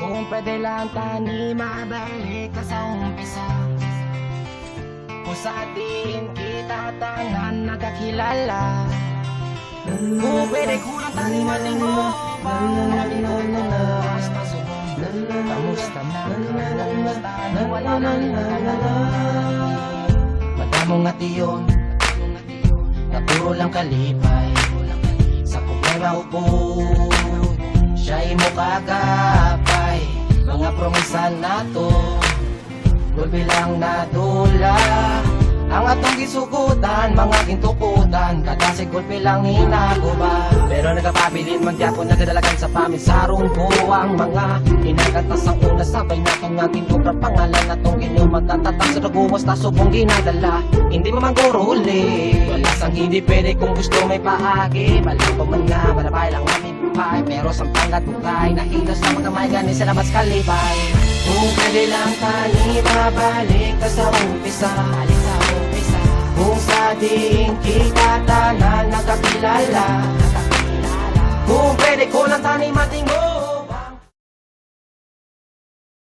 Kung pwede lang tani mabalik ka sa umpisa, kung sa atin kita tanan nagkakilala. Kung pwede kulang tani matingo basta subong kamusta na, kamusta na, wala na madamong nga tiyon na puro lang kalipay. Sa problema upo siya'y mo kagapay. Mga promisa na to gulbi lang nadula. Ang atong gisugutan, mga gintukutan, kadasig gulpi lang hinaguba. Pero nagapabilin man diyapo nagadalagan sa pamisarong buwang mga inakantas ang una sabay natin nga ginubra pangalan natong ginumatatataang sa naguwas na subong ginadala. Hindi mo man guruli, walasang hindi pwede kung gusto may paagi. Malang pa man nga, malabay lang aming buhay, pero sampangat bukay nahilos na mga may ganin sila mas kalibay. Kung pwede lang tani mabalik ka sa umpisa, kung sa diing kita tanan nagkakilala, kung pwede ko lang tani matingo